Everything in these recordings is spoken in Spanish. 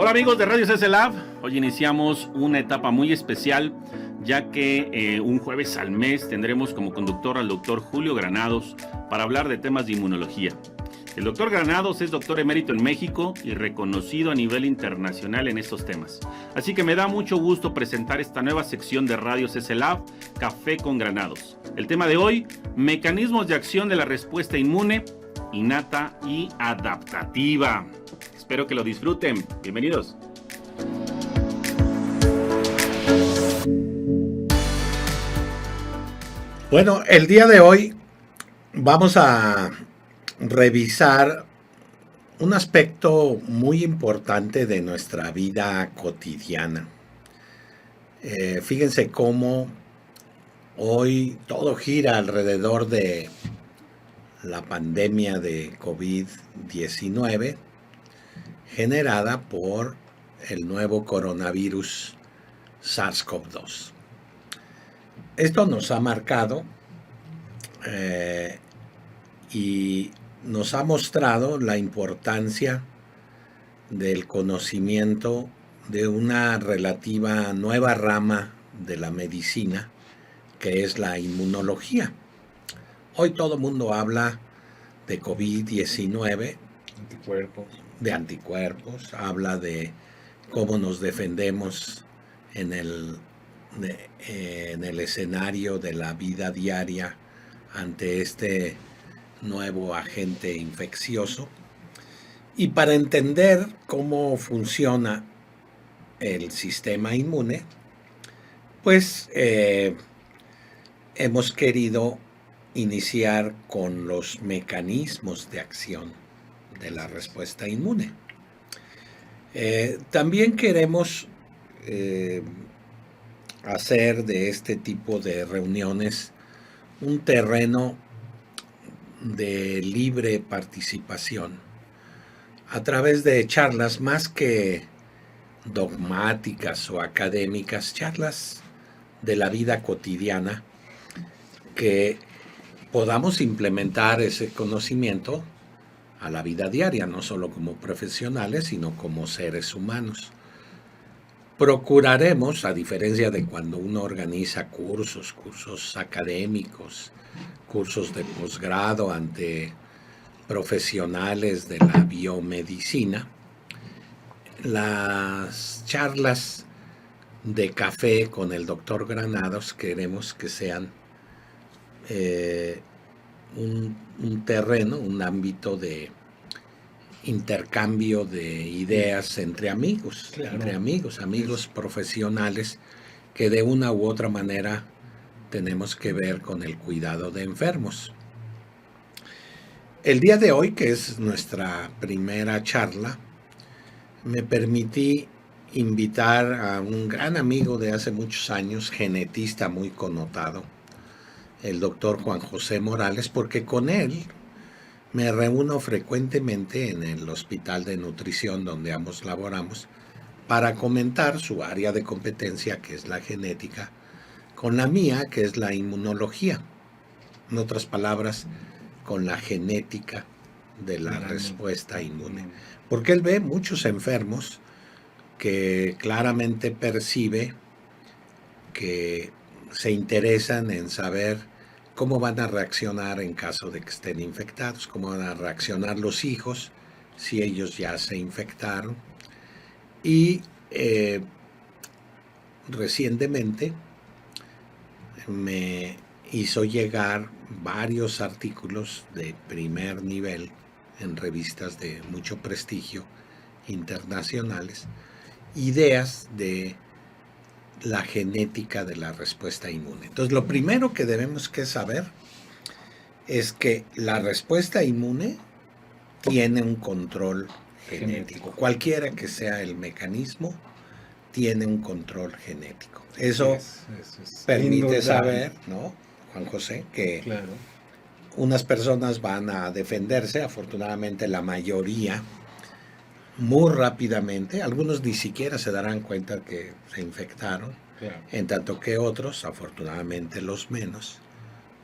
Hola amigos de Radio CS Lab, hoy iniciamos una etapa muy especial ya que un jueves al mes tendremos como conductor al doctor Julio Granados para hablar de temas de inmunología. El doctor Granados es doctor emérito en México y reconocido a nivel internacional en estos temas. Así que me da mucho gusto presentar esta nueva sección de Radio CS Lab, Café con Granados. El tema de hoy, mecanismos de acción de la respuesta inmune, innata y adaptativa. Espero que lo disfruten. Bienvenidos. Bueno, el día de hoy vamos a revisar un aspecto muy importante de nuestra vida cotidiana. Fíjense cómo hoy todo gira alrededor de la pandemia de COVID-19 generada por el nuevo coronavirus SARS-CoV-2. Esto nos ha marcado y nos ha mostrado la importancia del conocimiento de una relativa nueva rama de la medicina, que es la inmunología. Hoy todo el mundo habla de COVID-19, de anticuerpos, habla de cómo nos defendemos en el escenario de la vida diaria ante este nuevo agente infeccioso. Y para entender cómo funciona el sistema inmune, pues hemos querido iniciar con los mecanismos de acción de la respuesta inmune. También queremos hacer de este tipo de reuniones un terreno de libre participación a través de charlas más que dogmáticas o académicas, charlas de la vida cotidiana, que podamos implementar ese conocimiento a la vida diaria, no solo como profesionales, sino como seres humanos. Procuraremos, a diferencia de cuando uno organiza cursos académicos, cursos de posgrado ante profesionales de la biomedicina, las charlas de café con el doctor Granados queremos que sean un terreno, un ámbito de intercambio de ideas entre amigos, amigos profesionales que de una u otra manera tenemos que ver con el cuidado de enfermos. El día de hoy, que es nuestra primera charla, me permití invitar a un gran amigo de hace muchos años, genetista muy connotado, el doctor Juan José Morales, porque con él me reúno frecuentemente en el Hospital de Nutrición donde ambos laboramos para comentar su área de competencia, que es la genética, con la mía, que es la inmunología. En otras palabras, con la genética de la respuesta inmune. Porque él ve muchos enfermos que claramente percibe que se interesan en saber cómo van a reaccionar en caso de que estén infectados, cómo van a reaccionar los hijos si ellos ya se infectaron. Y recientemente me hizo llegar varios artículos de primer nivel en revistas de mucho prestigio internacionales, ideas de la genética de la respuesta inmune. Entonces, lo primero que debemos que saber es que la respuesta inmune tiene un control genético. Cualquiera que sea el mecanismo, tiene un control genético. Eso es permite saber, ¿no, Juan José? Que unas personas van a defenderse, afortunadamente la mayoría, muy rápidamente. Algunos ni siquiera se darán cuenta que se infectaron, en tanto que otros, afortunadamente los menos,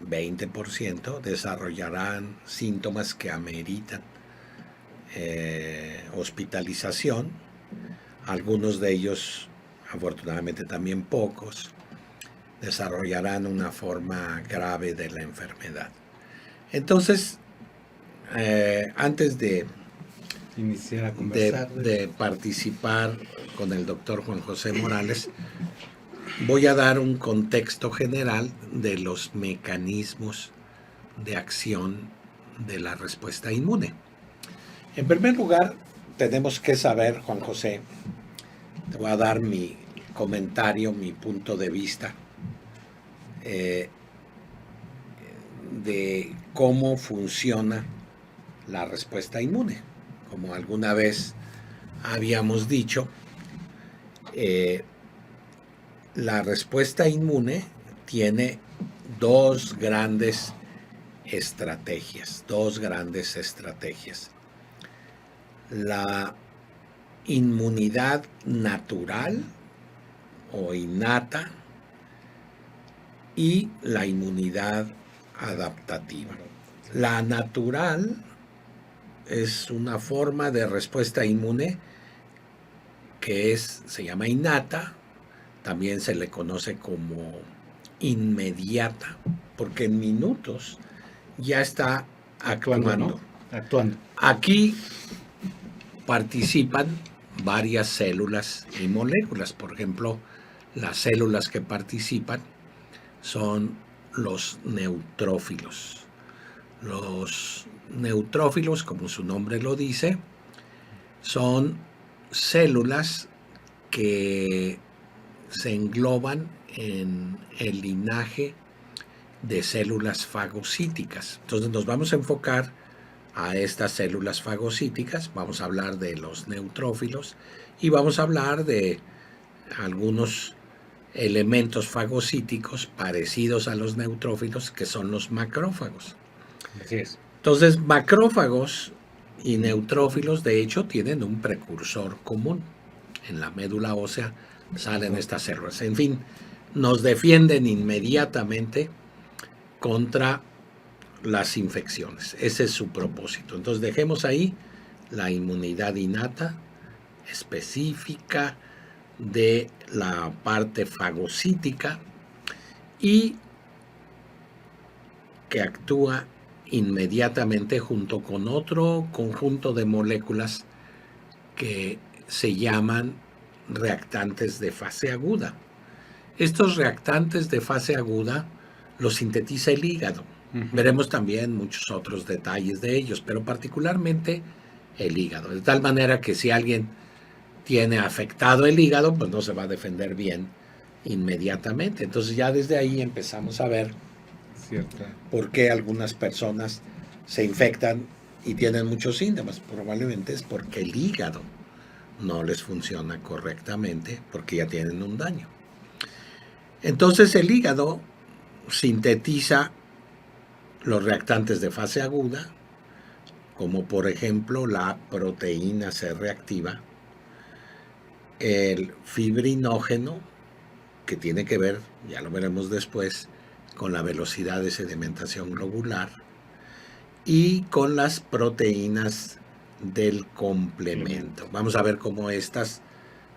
20%, desarrollarán síntomas que ameritan hospitalización Algunos de ellos, afortunadamente también pocos, desarrollarán una forma grave de la enfermedad. Entonces, antes de iniciar a conversar, de participar con el doctor Juan José Morales, voy a dar un contexto general de los mecanismos de acción de la respuesta inmune. En primer lugar, tenemos que saber, Juan José, te voy a dar mi comentario, mi punto de vista de cómo funciona la respuesta inmune. Como alguna vez habíamos dicho, la respuesta inmune tiene dos grandes estrategias. La inmunidad natural o innata y la inmunidad adaptativa. La natural es una forma de respuesta inmune que se llama innata, también se le conoce como inmediata, porque en minutos ya está actuando. ¿no? Actuando. Aquí participan varias células y moléculas. Por ejemplo, las células que participan son los neutrófilos. Los neutrófilos, como su nombre lo dice, son células que se engloban en el linaje de células fagocíticas. Entonces nos vamos a enfocar a estas células fagocíticas, vamos a hablar de los neutrófilos y vamos a hablar de algunos elementos fagocíticos parecidos a los neutrófilos, que son los macrófagos. Así es. Entonces, macrófagos y neutrófilos, de hecho, tienen un precursor común. En la médula ósea salen estas células. En fin, nos defienden inmediatamente contra las infecciones. Ese es su propósito. Entonces, dejemos ahí la inmunidad innata específica de la parte fagocítica y que actúa inmediatamente junto con otro conjunto de moléculas que se llaman reactantes de fase aguda. Estos reactantes de fase aguda los sintetiza el hígado. Veremos también muchos otros detalles de ellos, pero particularmente el hígado. De tal manera que si alguien tiene afectado el hígado, pues no se va a defender bien inmediatamente. Entonces ya desde ahí empezamos a ver por qué algunas personas se infectan y tienen muchos síntomas. Probablemente es porque el hígado no les funciona correctamente, porque ya tienen un daño. Entonces el hígado sintetiza los reactantes de fase aguda, como por ejemplo la proteína C reactiva, el fibrinógeno, que tiene que ver, ya lo veremos después, con la velocidad de sedimentación globular, y con las proteínas del complemento. Vamos a ver cómo estas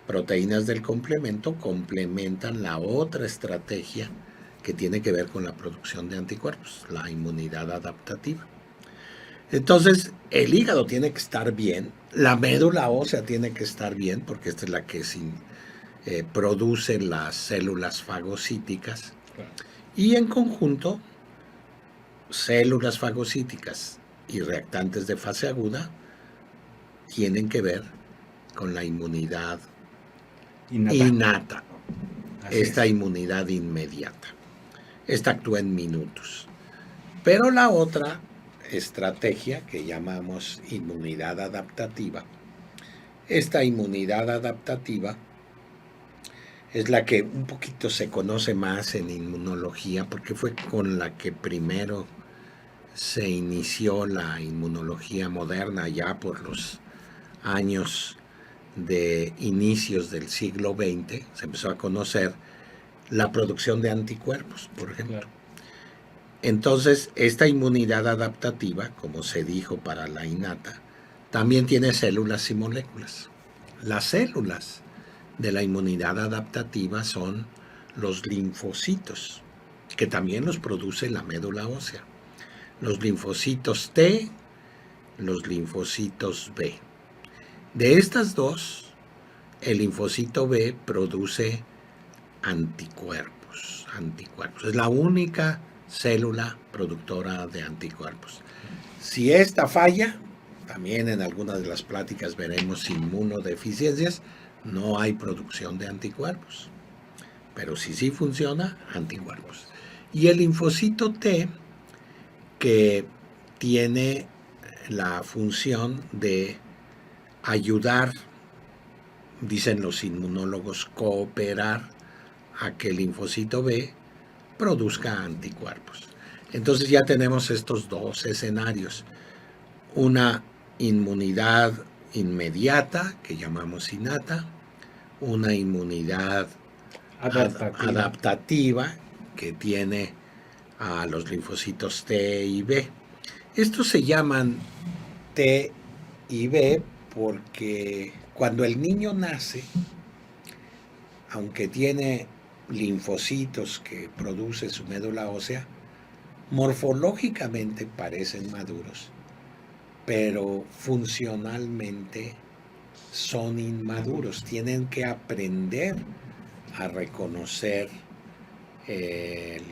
proteínas del complemento complementan la otra estrategia que tiene que ver con la producción de anticuerpos, la inmunidad adaptativa. Entonces, el hígado tiene que estar bien, la médula ósea tiene que estar bien, porque esta es la que produce las células fagocíticas, y en conjunto, células fagocíticas y reactantes de fase aguda tienen que ver con la inmunidad innata. Esta inmunidad inmediata. Esta actúa en minutos. Pero la otra estrategia que llamamos inmunidad adaptativa, esta inmunidad adaptativa es la que un poquito se conoce más en inmunología, porque fue con la que primero se inició la inmunología moderna, ya por los años de inicios del siglo XX, se empezó a conocer la producción de anticuerpos, por ejemplo. Entonces, esta inmunidad adaptativa, como se dijo para la innata, también tiene células y moléculas. Las células de la inmunidad adaptativa son los linfocitos, que también los produce la médula ósea. Los linfocitos T, los linfocitos B. De estas dos, el linfocito B produce anticuerpos. Es la única célula productora de anticuerpos. Si esta falla, también en algunas de las pláticas veremos inmunodeficiencias, no hay producción de anticuerpos. Pero si sí funciona, anticuerpos. Y el linfocito T, que tiene la función de ayudar, dicen los inmunólogos, cooperar a que el linfocito B produzca anticuerpos. Entonces ya tenemos estos dos escenarios. Una inmunidad inmediata, que llamamos innata, una inmunidad adaptativa que tiene a los linfocitos T y B. Estos se llaman T y B porque cuando el niño nace, aunque tiene linfocitos que produce su médula ósea, morfológicamente parecen maduros, pero funcionalmente son inmaduros. Tienen que aprender a reconocer el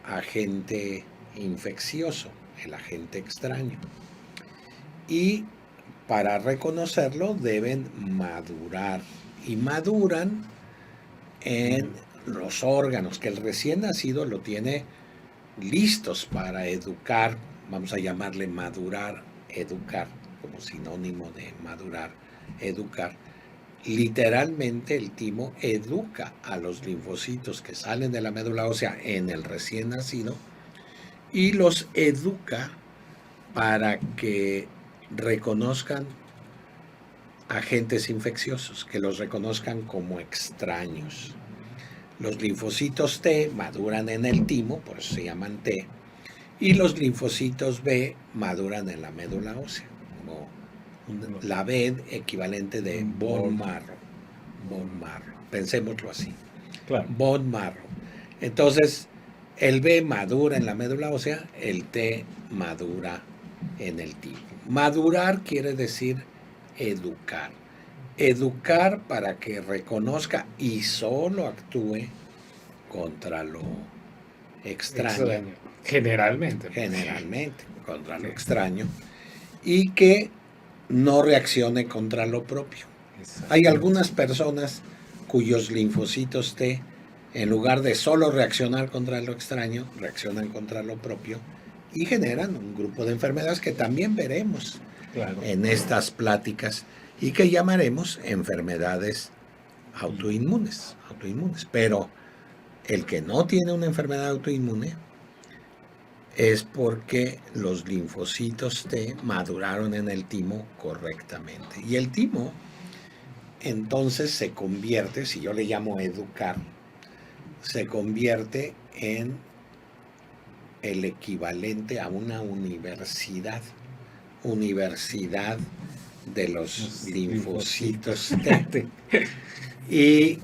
agente infeccioso, el agente extraño. Y para reconocerlo deben madurar. Y maduran en los órganos, que el recién nacido lo tiene listos para educar, vamos a llamarle madurar, educar, como sinónimo de madurar, educar. Literalmente el timo educa a los linfocitos que salen de la médula ósea en el recién nacido y los educa para que reconozcan agentes infecciosos, que los reconozcan como extraños. Los linfocitos T maduran en el timo, por eso se llaman T, y los linfocitos B maduran en la médula ósea, como la B equivalente de bone marrow. Bone marrow, pensémoslo así. Claro. Bone marrow. Entonces, el B madura en la médula ósea, el T madura en el timo. Madurar quiere decir educar. Educar para que reconozca y solo actúe contra lo extraño. Generalmente Contra lo extraño, y que no reaccione contra lo propio. Hay algunas personas cuyos linfocitos T, en lugar de solo reaccionar contra lo extraño, reaccionan contra lo propio y generan un grupo de enfermedades que también veremos en estas pláticas y que llamaremos enfermedades autoinmunes. Pero el que no tiene una enfermedad autoinmune es porque los linfocitos T maduraron en el timo correctamente. Y el timo entonces se convierte, si yo le llamo educar, se convierte en el equivalente a una universidad de los linfocitos T. Y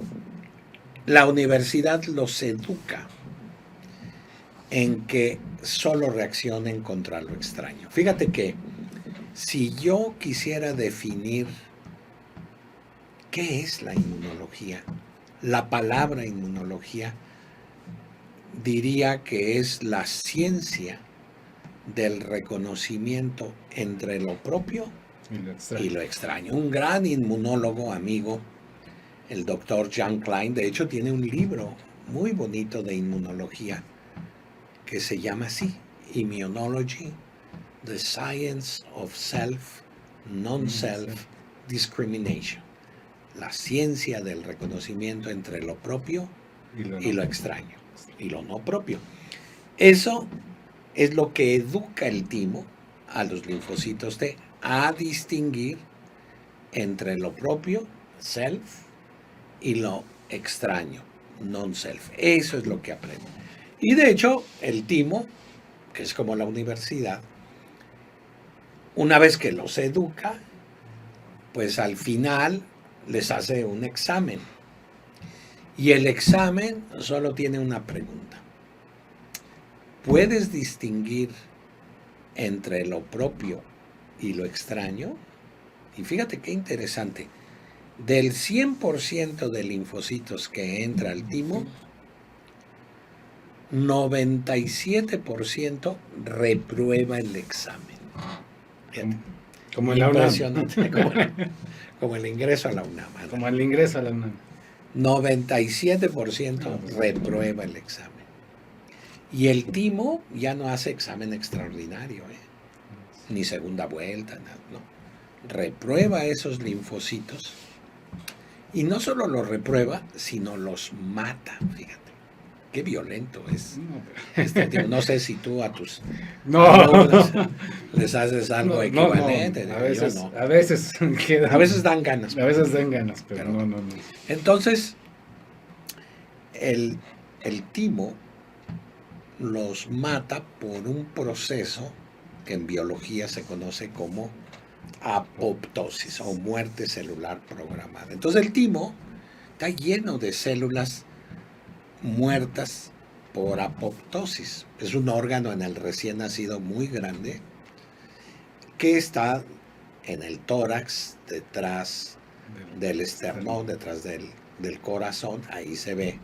la universidad los educa en que solo reaccionen contra lo extraño. Fíjate que si yo quisiera definir qué es la inmunología, la palabra inmunología, diría que es la ciencia del reconocimiento entre lo propio y lo extraño. Un gran inmunólogo amigo, el doctor John Klein, de hecho tiene un libro muy bonito de inmunología que se llama así, Immunology, The Science of Self, Non-Self Discrimination. La ciencia del reconocimiento entre lo propio y lo extraño, y lo no propio. Eso es lo que educa el timo a los linfocitos T a distinguir entre lo propio, self, y lo extraño, non-self. Eso es lo que aprende. Y de hecho, el timo, que es como la universidad, una vez que los educa, pues al final les hace un examen. Y el examen solo tiene una pregunta. ¿Puedes distinguir entre lo propio y lo extraño? Y fíjate qué interesante. Del 100% de linfocitos que entra al timo, 97% reprueba el examen. Fíjate. Como en la UNAM. Impresionante. Como el ingreso a la UNAM. Como el ingreso a la UNAM. 97% reprueba el examen. Y el timo ya no hace examen extraordinario, ni segunda vuelta, nada, no. Reprueba esos linfocitos y no solo los reprueba, sino los mata, fíjate. Qué violento es este tipo. No sé si tú a tus alumnos les haces algo equivalente. No. A veces dan ganas. A veces dan ganas, pero no. Entonces, el timo los mata por un proceso que en biología se conoce como apoptosis o muerte celular programada. Entonces el timo está lleno de células muertas por apoptosis. Es un órgano en el recién nacido muy grande que está en el tórax, detrás del esternón, detrás del corazón. Ahí se ve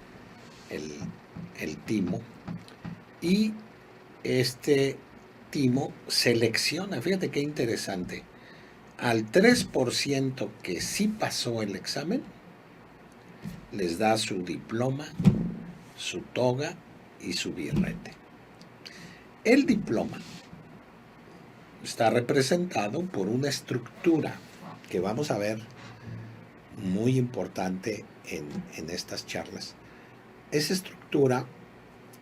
el timo. Y este timo selecciona, fíjate qué interesante, al 3% que sí pasó el examen, les da su diploma, su toga y su birrete. El diploma está representado por una estructura que vamos a ver muy importante en estas charlas. Esa estructura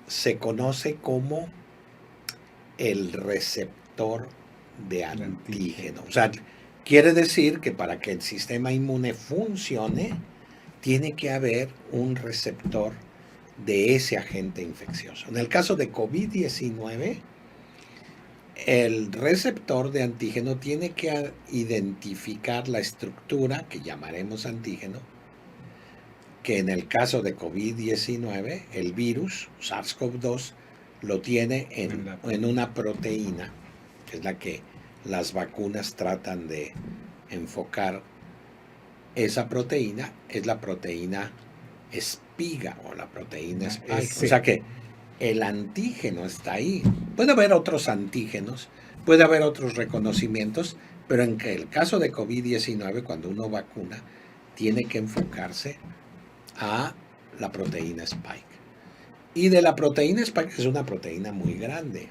se conoce como el receptor de antígeno. O sea, quiere decir que para que el sistema inmune funcione, tiene que haber un receptor de ese agente infeccioso. En el caso de COVID-19, el receptor de antígeno tiene que identificar la estructura que llamaremos antígeno, que en el caso de COVID-19, el virus, SARS-CoV-2, lo tiene en una proteína, que es la que las vacunas tratan de enfocar. Esa proteína es la proteína espiga o la proteína spike. O sea que el antígeno está ahí. Puede haber otros antígenos, puede haber otros reconocimientos, pero en el caso de COVID-19, cuando uno vacuna, tiene que enfocarse a la proteína spike. Y de la proteína spike es una proteína muy grande.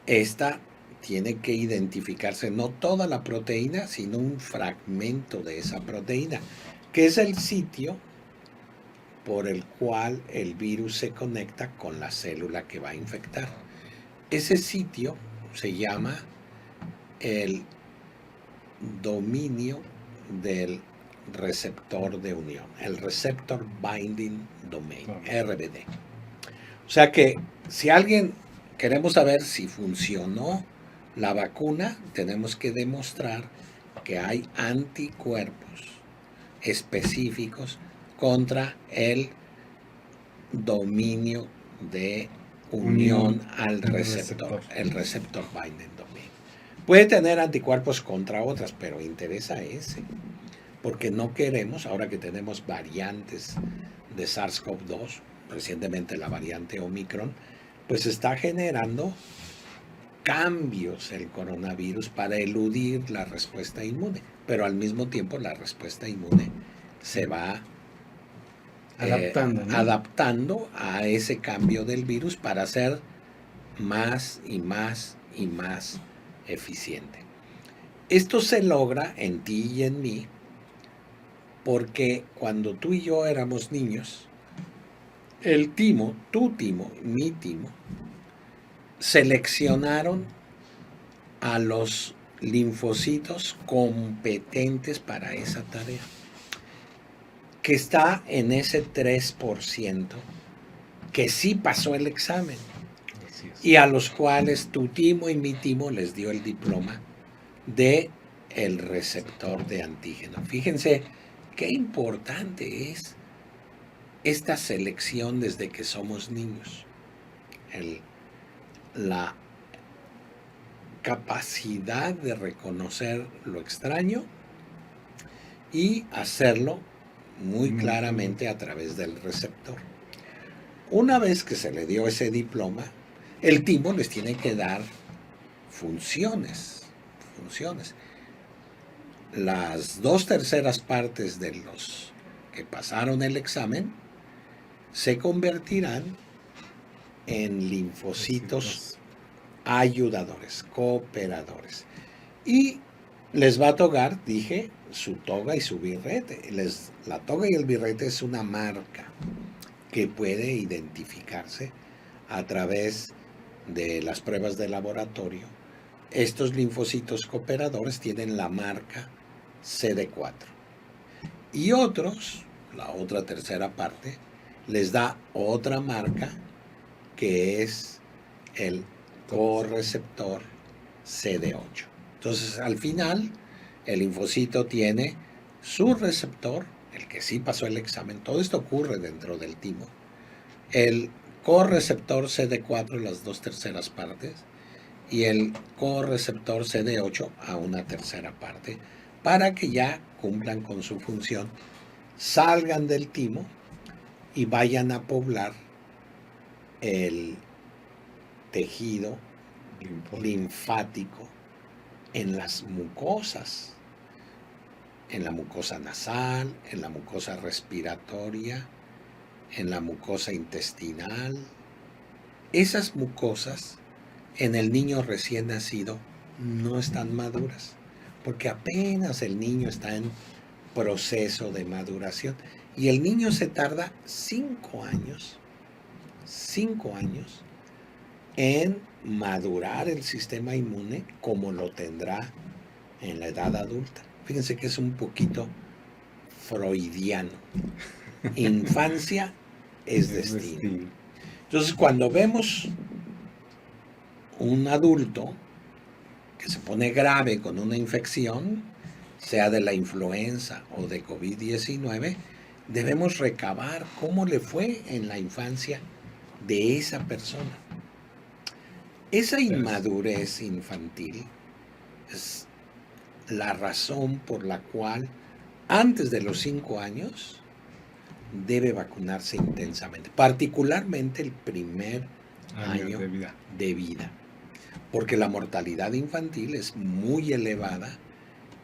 Esta tiene que identificarse no toda la proteína, sino un fragmento de esa proteína, que es el sitio por el cual el virus se conecta con la célula que va a infectar. Ese sitio se llama el dominio del receptor de unión, el Receptor Binding Domain, RBD. O sea que si queremos saber si funcionó la vacuna, tenemos que demostrar que hay anticuerpos específicos contra el dominio de unión al receptor, el Receptor Binding Domain. Puede tener anticuerpos contra otras, pero interesa ese, porque no queremos, ahora que tenemos variantes de SARS-CoV-2, recientemente la variante Omicron, pues está generando cambios el coronavirus para eludir la respuesta inmune, pero al mismo tiempo la respuesta inmune se va adaptando a ese cambio del virus para ser más y más y más eficiente. Esto se logra en ti y en mí porque cuando tú y yo éramos niños, el timo, tu timo, mi timo, seleccionaron a los linfocitos competentes para esa tarea, que está en ese 3% que sí pasó el examen y a los cuales tu timo y mi timo les dio el diploma de el receptor de antígeno. Fíjense qué importante es esta selección desde que somos niños. La capacidad de reconocer lo extraño y hacerlo muy claramente a través del receptor. Una vez que se le dio ese diploma, el timo les tiene que dar funciones. Las 2/3 partes de los que pasaron el examen se convertirán en linfocitos ayudadores, cooperadores. Y les va a tocar, dije, su toga y su birrete. La toga y el birrete es una marca que puede identificarse a través de las pruebas de laboratorio. Estos linfocitos cooperadores tienen la marca CD4. Y otros, la otra tercera parte, les da otra marca que es el correceptor CD8. Entonces, al final, el linfocito tiene su receptor, el que sí pasó el examen. Todo esto ocurre dentro del timo. El correceptor CD4 en las 2/3 partes y el correceptor CD8 a 1/3 parte, para que ya cumplan con su función, salgan del timo y vayan a poblar el tejido linfático en las mucosas, en la mucosa nasal, en la mucosa respiratoria, en la mucosa intestinal. Esas mucosas en el niño recién nacido no están maduras, porque apenas el niño está en proceso de maduración y el niño se tarda 5 años en madurar el sistema inmune como lo tendrá en la edad adulta. Fíjense que es un poquito freudiano. Infancia es destino. Entonces, cuando vemos un adulto que se pone grave con una infección, sea de la influenza o de COVID-19, debemos recabar cómo le fue en la infancia de esa persona. Esa inmadurez infantil es la razón por la cual antes de los 5 años debe vacunarse intensamente, particularmente el primer año de vida, porque la mortalidad infantil es muy elevada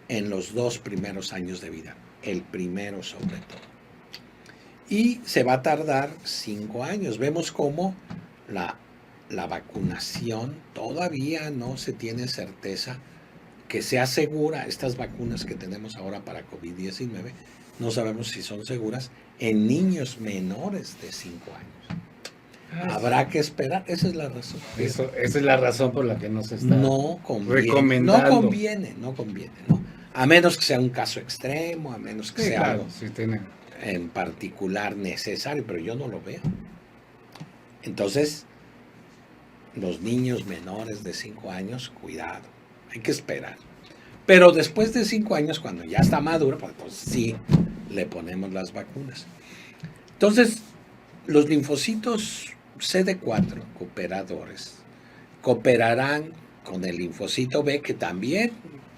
en los 2 primeros años de vida, el primero sobre todo. Y se va a tardar 5 años. Vemos cómo la vacunación todavía no se tiene certeza que sea segura. Estas vacunas que tenemos ahora para COVID-19 no sabemos si son seguras en niños menores de 5 años. Habrá que esperar, esa es la razón. Esa es la razón por la que no se está recomendando. No conviene, ¿no? A menos que sea un caso extremo, a menos que sea algo en particular necesario, pero yo no lo veo. Entonces, los niños menores de 5 años, cuidado, hay que esperar. Pero después de 5 años, cuando ya está maduro, pues sí, le ponemos las vacunas. Entonces, los linfocitos CD4 cooperadores cooperarán con el linfocito B, que también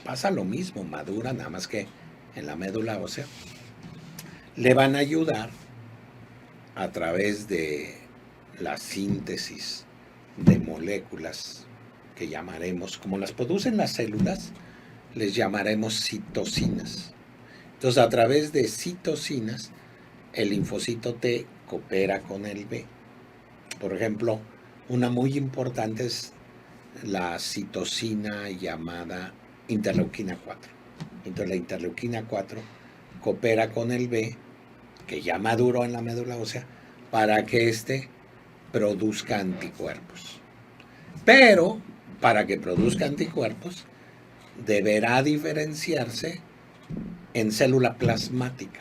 pasa lo mismo, madura, nada más que en la médula ósea. Le van a ayudar a través de la síntesis de moléculas que llamaremos, como las producen las células, les llamaremos citocinas. Entonces, a través de citocinas, el linfocito T coopera con el B. Por ejemplo, una muy importante es la citocina llamada interleuquina 4. Entonces, la interleuquina 4 coopera con el B, que ya maduró en la médula ósea, para que éste produzca anticuerpos. Pero, para que produzca anticuerpos, deberá diferenciarse en célula plasmática.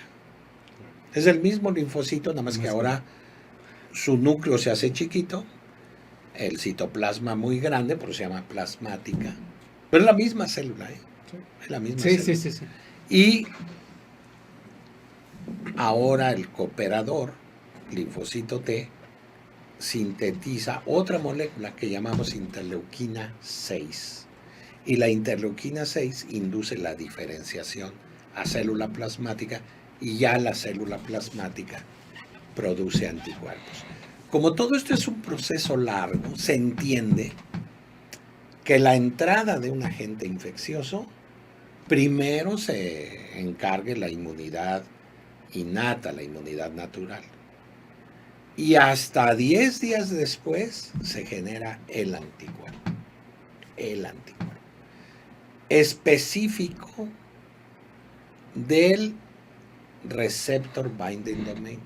Es el mismo linfocito, nada más que ahora su núcleo se hace chiquito, el citoplasma muy grande, por eso se llama plasmática, pero es la misma célula, Es la misma Sí, célula. sí, sí, sí. Y ahora el cooperador, linfocito T, sintetiza otra molécula que llamamos interleuquina 6. Y la interleuquina 6 induce la diferenciación a célula plasmática y ya la célula plasmática produce anticuerpos. Como todo esto es un proceso largo, se entiende que la entrada de un agente infeccioso primero se encargue la inmunidad innata, la inmunidad natural. Y hasta 10 días después se genera el anticuerpo. El anticuerpo. Específico del receptor binding domain.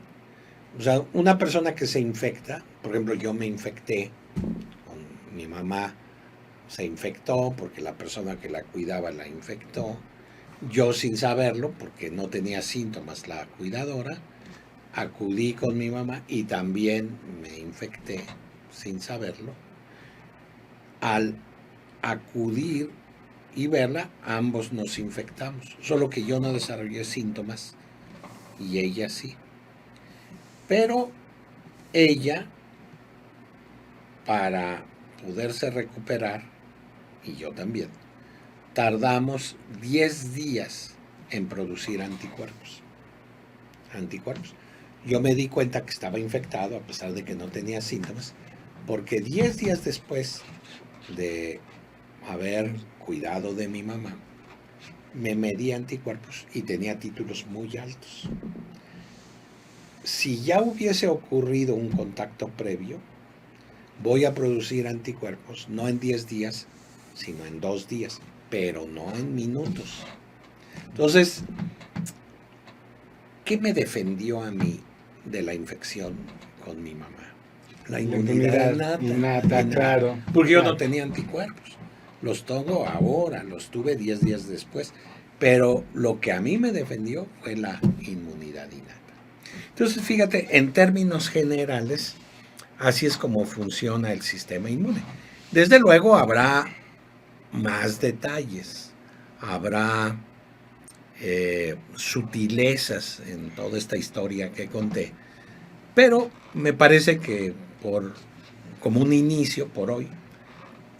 O sea, una persona que se infecta, por ejemplo, yo me infecté, mi mamá se infectó porque la persona que la cuidaba la infectó, yo sin saberlo, porque no tenía síntomas la cuidadora, acudí con mi mamá y también me infecté sin saberlo. Al acudir y verla, ambos nos infectamos, solo que yo no desarrollé síntomas y ella sí. Pero ella, para poderse recuperar, y yo también, tardamos 10 días en producir anticuerpos. Yo me di cuenta que estaba infectado a pesar de que no tenía síntomas, porque 10 días después de haber cuidado de mi mamá, me medí anticuerpos y tenía títulos muy altos. Si ya hubiese ocurrido un contacto previo, voy a producir anticuerpos no en 10 días, sino en 2 días, pero no en minutos. Entonces, ¿qué me defendió a mí de la infección con mi mamá? La inmunidad innata, claro. porque yo no Claro. tenía anticuerpos. Los tengo ahora, los tuve 10 días después. Pero lo que a mí me defendió fue la inmunidad innata. Entonces, fíjate, en términos generales, así es como funciona el sistema inmune. Desde luego habrá más detalles, habrá sutilezas en toda esta historia que conté, pero me parece que como un inicio por hoy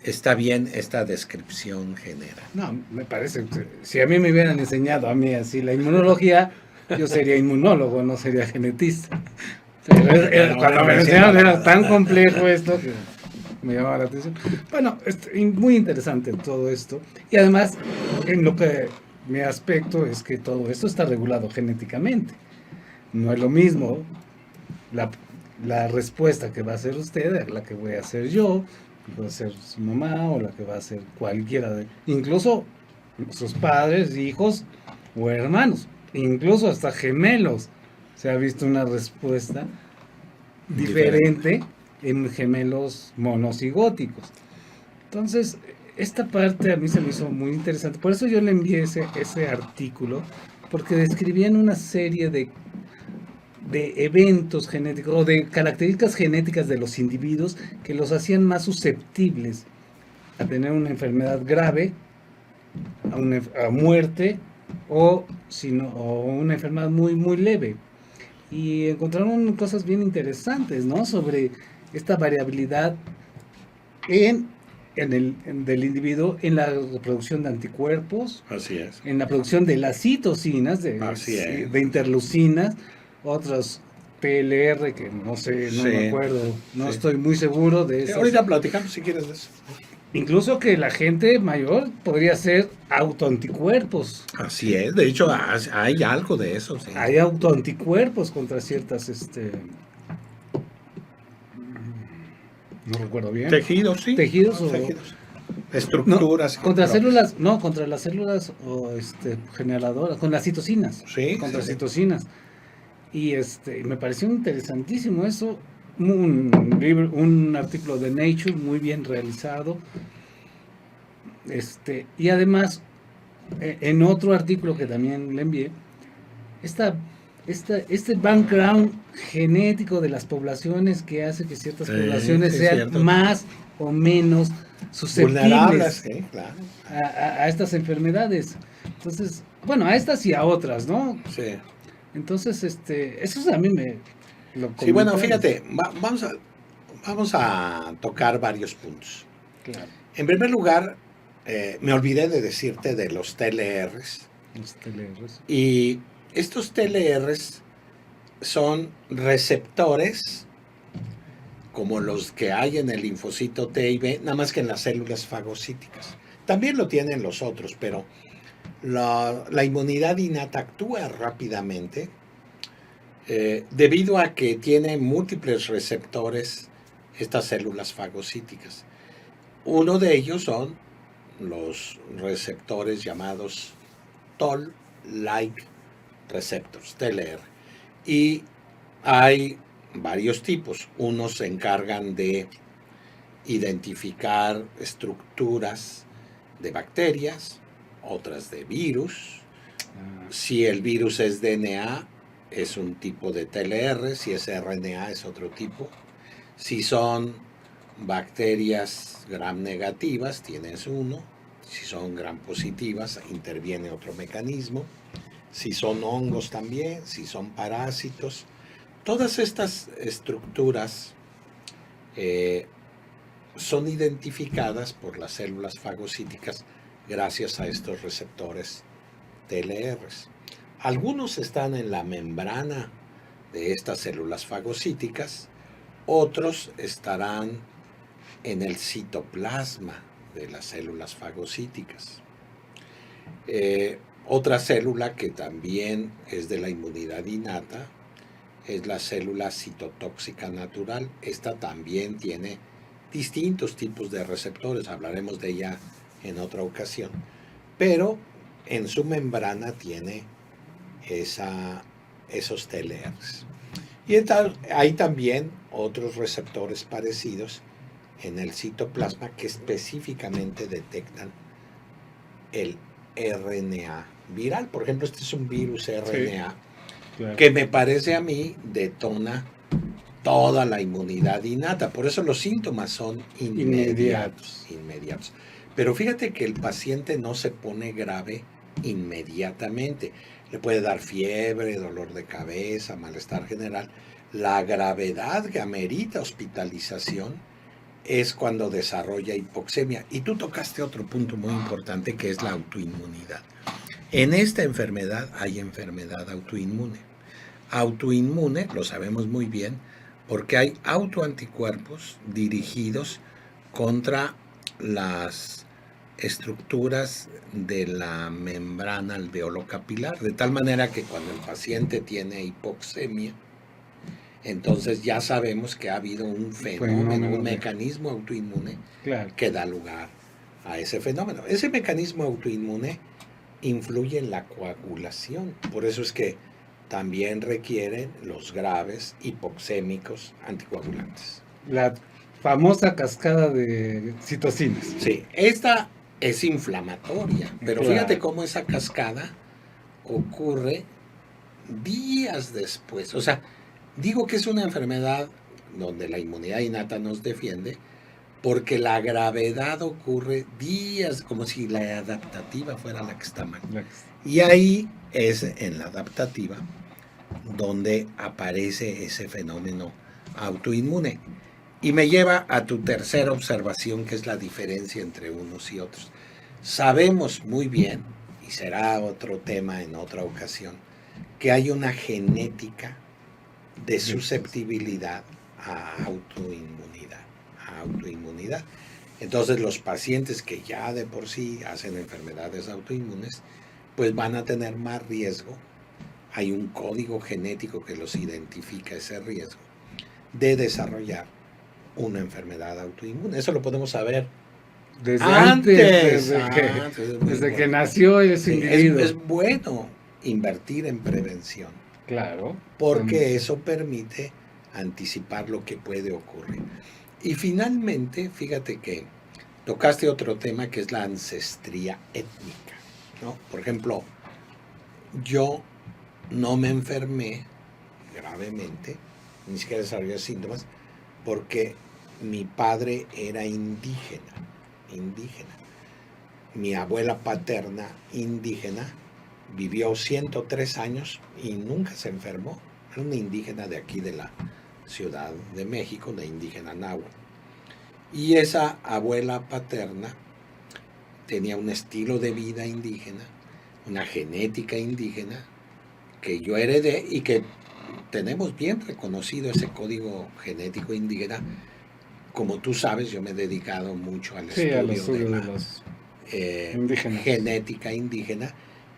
está bien esta descripción general. No, me parece, si a mí me hubieran enseñado a mí así la inmunología, yo sería inmunólogo, no sería genetista. Pero cuando me lo enseñaron era tan complejo esto que me llamaba la atención. Bueno, muy interesante todo esto. Y además, en lo que mi aspecto es que todo esto está regulado genéticamente. No es lo mismo la respuesta que va a hacer usted a la que voy a hacer yo, que va a ser su mamá o la que va a hacer cualquiera de, incluso sus padres, hijos o hermanos, incluso hasta gemelos. Se ha visto una respuesta diferente en gemelos monocigóticos. Entonces, esta parte a mí se me hizo muy interesante. Por eso yo le envié ese artículo, porque describían una serie de eventos genéticos o de características genéticas de los individuos que los hacían más susceptibles a tener una enfermedad grave, a muerte o una enfermedad muy, muy leve. Y encontraron cosas bien interesantes, ¿no? Sobre esta variabilidad del individuo en la producción de anticuerpos. Así es. En la producción de las citocinas, de interleucinas, otras PLR que no sé, no me acuerdo, no estoy muy seguro de eso. Ahorita platicamos si quieres de eso. Incluso que la gente mayor podría hacer autoanticuerpos. Así es, de hecho hay algo de eso. Sí. Hay autoanticuerpos contra ciertas, no recuerdo bien. Tejidos, sí. Tejidos estructuras. Contra células, no, contra las células generadoras, con las citocinas. Sí. Contra citocinas. Y me pareció interesantísimo eso. Un artículo de Nature muy bien realizado. Y además, en otro artículo que también le envié, esta este background genético de las poblaciones que hace que ciertas poblaciones sí, sean cierto. más o menos Vulnerables, susceptibles claro. a estas enfermedades. Entonces, bueno, a estas y a otras, ¿no? Sí. Entonces, eso a mí me lo Sí, bueno, comentaron. fíjate, vamos a tocar varios puntos. Claro, En primer lugar, me olvidé de decirte de los TLRs. los TLRs. Y estos TLRs son receptores como los que hay en el linfocito T y B, nada más que en las células fagocíticas. También lo tienen los otros, pero la inmunidad innata actúa rápidamente debido a que tiene múltiples receptores estas células fagocíticas. Uno de ellos son los receptores llamados Toll-like receptors, TLR. Y hay varios tipos. Unos se encargan de identificar estructuras de bacterias, otras de virus. Si el virus es DNA, es un tipo de TLR, si es RNA es otro tipo. Si son bacterias gram negativas, tienes uno. Si son gram positivas, interviene otro mecanismo. Si son hongos también, si son parásitos. Todas estas estructuras son identificadas por las células fagocíticas gracias a estos receptores TLRs. Algunos están en la membrana de estas células fagocíticas, otros estarán en el citoplasma de las células fagocíticas. Otra célula que también es de la inmunidad innata es la célula citotóxica natural. Esta también tiene distintos tipos de receptores, hablaremos de ella en otra ocasión, pero en su membrana tiene esos TLRs. Y hay también otros receptores parecidos en el citoplasma que específicamente detectan el RNA viral. Por ejemplo, este es un virus RNA, sí, claro, que me parece a mí detona toda la inmunidad innata. Por eso los síntomas son inmediatos. Pero fíjate que el paciente no se pone grave inmediatamente. Le puede dar fiebre, dolor de cabeza, malestar general. La gravedad que amerita hospitalización es cuando desarrolla hipoxemia. Y tú tocaste otro punto muy importante, que es la autoinmunidad. En esta enfermedad hay enfermedad autoinmune. Autoinmune, lo sabemos muy bien, porque hay autoanticuerpos dirigidos contra las estructuras de la membrana alveolo-capilar, de tal manera que cuando el paciente tiene hipoxemia, entonces ya sabemos que ha habido un fenómeno, un mecanismo autoinmune, claro, que da lugar a ese fenómeno. Ese mecanismo autoinmune influye en la coagulación, por eso es que también requieren los graves hipoxémicos anticoagulantes. La famosa cascada de citocinas. Sí, esta es inflamatoria, pero claro, fíjate cómo esa cascada ocurre días después. O sea, digo que es una enfermedad donde la inmunidad innata nos defiende, porque la gravedad ocurre días, como si la adaptativa fuera la que está mal. Y ahí es en la adaptativa donde aparece ese fenómeno autoinmune. Y me lleva a tu tercera observación, que es la diferencia entre unos y otros. Sabemos muy bien, y será otro tema en otra ocasión, que hay una genética de susceptibilidad a autoinmunidad. Entonces los pacientes que ya de por sí hacen enfermedades autoinmunes, pues van a tener más riesgo. Hay un código genético que los identifica ese riesgo de desarrollar una enfermedad autoinmune. Eso lo podemos saber desde que nació ese individuo. Es bueno invertir en prevención. Claro. Porque eso permite anticipar lo que puede ocurrir. Y finalmente, fíjate que tocaste otro tema, que es la ancestría étnica, ¿no? Por ejemplo, yo no me enfermé gravemente, ni siquiera desarrollé síntomas, porque mi padre era indígena. Mi abuela paterna, indígena, vivió 103 años y nunca se enfermó. Era una indígena de aquí de la Ciudad de México, una indígena náhuatl. Y esa abuela paterna tenía un estilo de vida indígena, una genética indígena que yo heredé y que tenemos bien reconocido ese código genético indígena. Como tú sabes, yo me he dedicado mucho al estudio de los genética indígena,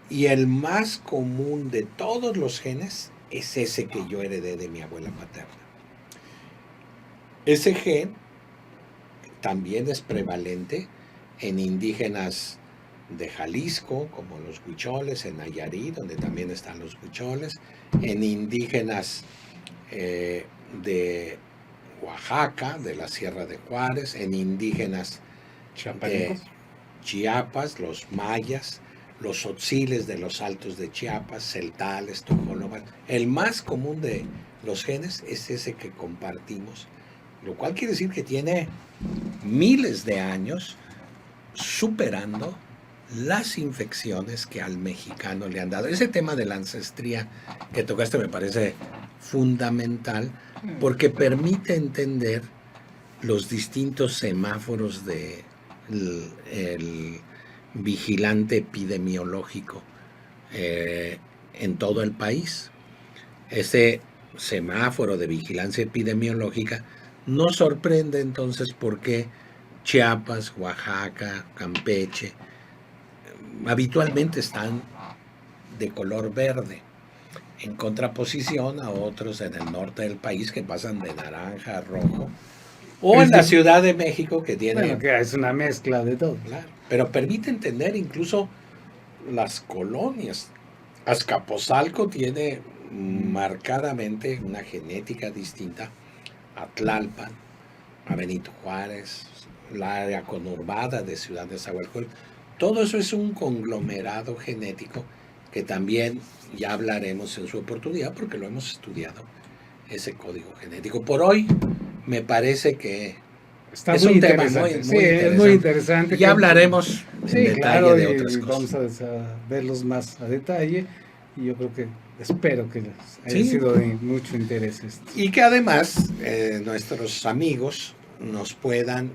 y el más común de todos los genes es ese que yo heredé de mi abuela paterna. Ese gen también es prevalente en indígenas de Jalisco, como los huicholes, en Nayarit, donde también están los huicholes, en indígenas de Oaxaca, de la Sierra de Juárez, en indígenas de Chiapas, los mayas, los tzotziles de los altos de Chiapas, celtales, tojolobas. El más común de los genes es ese que compartimos, lo cual quiere decir que tiene miles de años superando las infecciones que al mexicano le han dado. Ese tema de la ancestría que tocaste me parece fundamental porque permite entender los distintos semáforos de el vigilante epidemiológico en todo el país. Ese semáforo de vigilancia epidemiológica nos sorprende entonces porque Chiapas, Oaxaca, Campeche habitualmente están de color verde, en contraposición a otros en el norte del país que pasan de naranja a rojo, o en la Ciudad de México que tiene... Bueno, que es una mezcla de todo. Claro, pero permite entender incluso las colonias. Azcapotzalco tiene marcadamente una genética distinta a Tlalpan, a Benito Juárez, la área conurbada de Ciudad de Nezahualcóyotl. Todo eso es un conglomerado genético que también ya hablaremos en su oportunidad porque lo hemos estudiado, ese código genético. Por hoy me parece que está es muy un tema muy interesante. Es muy interesante. Ya hablaremos en detalle de otras cosas. Vamos a verlos más a detalle y yo creo que espero que les haya sido de mucho interés esto. Y que además nuestros amigos nos puedan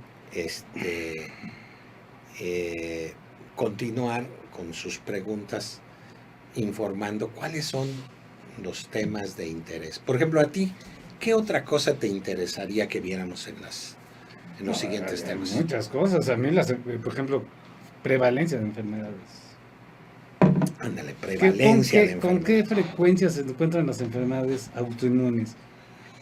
continuar con sus preguntas informando cuáles son los temas de interés. Por ejemplo, a ti, ¿qué otra cosa te interesaría que viéramos en los siguientes temas? Muchas cosas. A mí, por ejemplo, prevalencia de enfermedades. Ándale, prevalencia de enfermedades. ¿Con qué frecuencia se encuentran las enfermedades autoinmunes?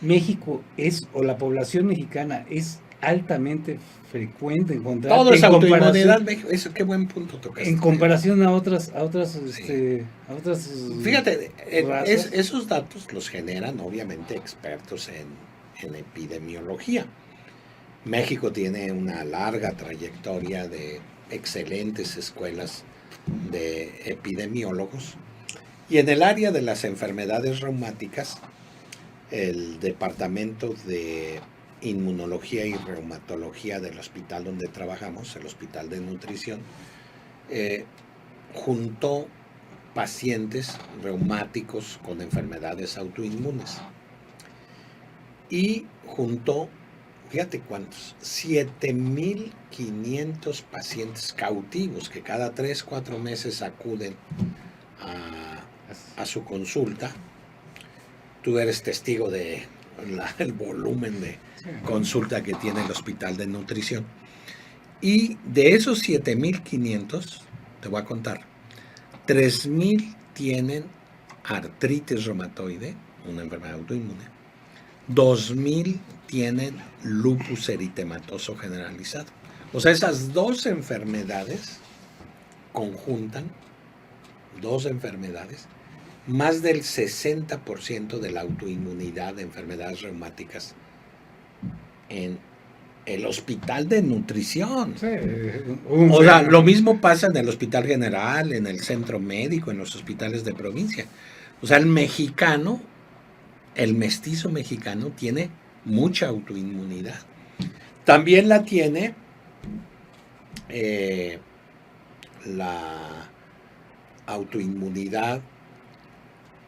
México o la población mexicana es altamente frecuente encontrar. Todo es autoinmunidad, eso qué buen punto tocaste. En comparación a otras fíjate, esos datos los generan obviamente expertos en epidemiología. México tiene una larga trayectoria de excelentes escuelas de epidemiólogos y en el área de las enfermedades reumáticas el departamento de inmunología y reumatología del hospital donde trabajamos, el Hospital de Nutrición, juntó pacientes reumáticos con enfermedades autoinmunes y juntó, fíjate cuántos, 7,500 pacientes cautivos que cada 3-4 meses acuden a su consulta. Tú eres testigo de el volumen de consulta que tiene el Hospital de Nutrición. Y de esos 7,500, te voy a contar, 3,000 tienen artritis reumatoide, una enfermedad autoinmune. 2,000 tienen lupus eritematoso generalizado. O sea, esas dos enfermedades conjuntan, más del 60% de la autoinmunidad de enfermedades reumáticas en el hospital de nutrición. Sí, O sea, lo mismo pasa en el Hospital General, en el Centro Médico, en los hospitales de provincia. O sea, el mexicano, el mestizo mexicano tiene mucha autoinmunidad. También la tiene la autoinmunidad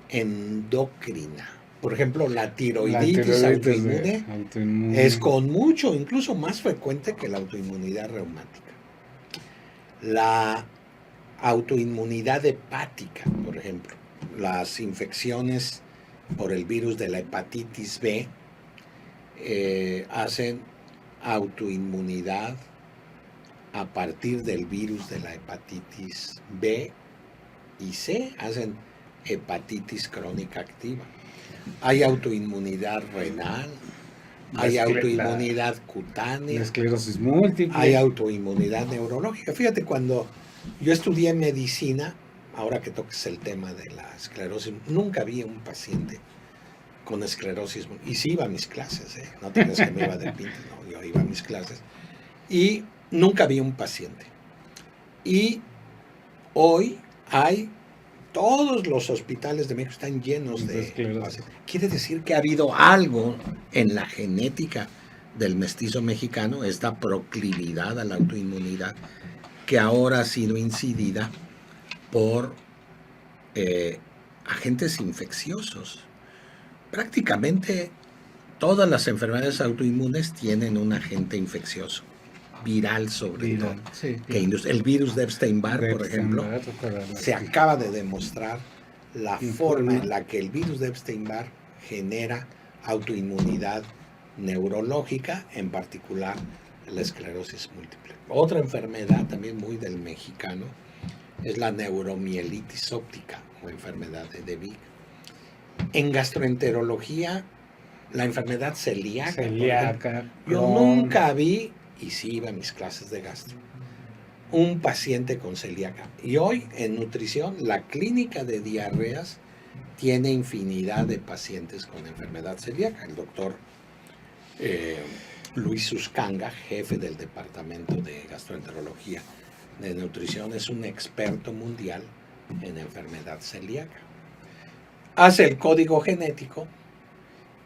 endocrina. Por ejemplo, la tiroiditis autoinmune es con mucho, incluso más frecuente que la autoinmunidad reumática. La autoinmunidad hepática, por ejemplo, las infecciones por el virus de la hepatitis B hacen autoinmunidad a partir del virus de la hepatitis B y C, hacen hepatitis crónica activa. Hay autoinmunidad renal, hay autoinmunidad cutánea, la esclerosis múltiple, hay autoinmunidad neurológica. Fíjate, cuando yo estudié medicina, ahora que toques el tema de la esclerosis, nunca vi un paciente con esclerosis, y sí iba a mis clases, no te creas que me iba de pinta, no, yo iba a mis clases, y nunca vi un paciente. Y hoy todos los hospitales de México están llenos de pacientes. Quiere decir que ha habido algo en la genética del mestizo mexicano, esta proclividad a la autoinmunidad, que ahora ha sido incidida por agentes infecciosos. Prácticamente todas las enfermedades autoinmunes tienen un agente infeccioso, viral sobre todo. Sí, que el virus de Epstein-Barr, por ejemplo, se acaba de demostrar la forma en la que el virus de Epstein-Barr genera autoinmunidad neurológica, en particular la esclerosis múltiple. Otra enfermedad también muy del mexicano es la neuromielitis óptica o enfermedad de Debig. En gastroenterología, la enfermedad celíaca. Yo nunca vi, y sí iba a mis clases de gastro, un paciente con celíaca. Y hoy en nutrición, la clínica de diarreas tiene infinidad de pacientes con enfermedad celíaca. El doctor Luis Suscanga, jefe del departamento de gastroenterología de nutrición, es un experto mundial en enfermedad celíaca. Hace el código genético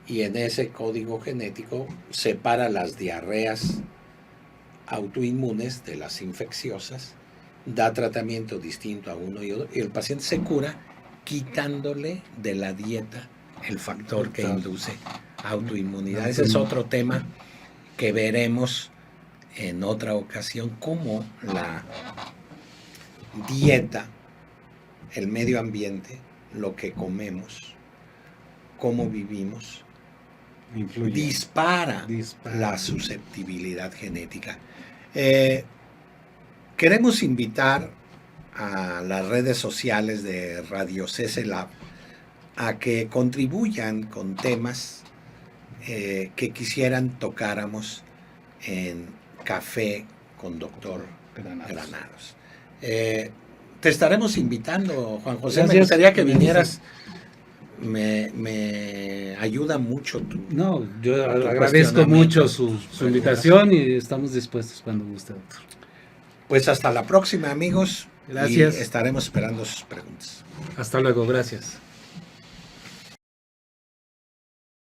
y en ese código genético separa las diarreas autoinmunes de las infecciosas, da tratamiento distinto a uno y otro, y el paciente se cura quitándole de la dieta el factor que induce autoinmunidad. Ese es otro tema que veremos en otra ocasión, cómo la dieta, el medio ambiente, lo que comemos, cómo vivimos, dispara la susceptibilidad genética. Queremos invitar a las redes sociales de Radio CCLab a que contribuyan con temas que quisieran tocáramos en Café con Doctor Granados. Te estaremos invitando, Juan José. Gracias. Me gustaría que vinieras. Me ayuda mucho yo agradezco mucho su invitación y estamos dispuestos cuando guste, doctor. Pues hasta la próxima, amigos. Gracias. Y estaremos esperando sus preguntas. Hasta luego, gracias.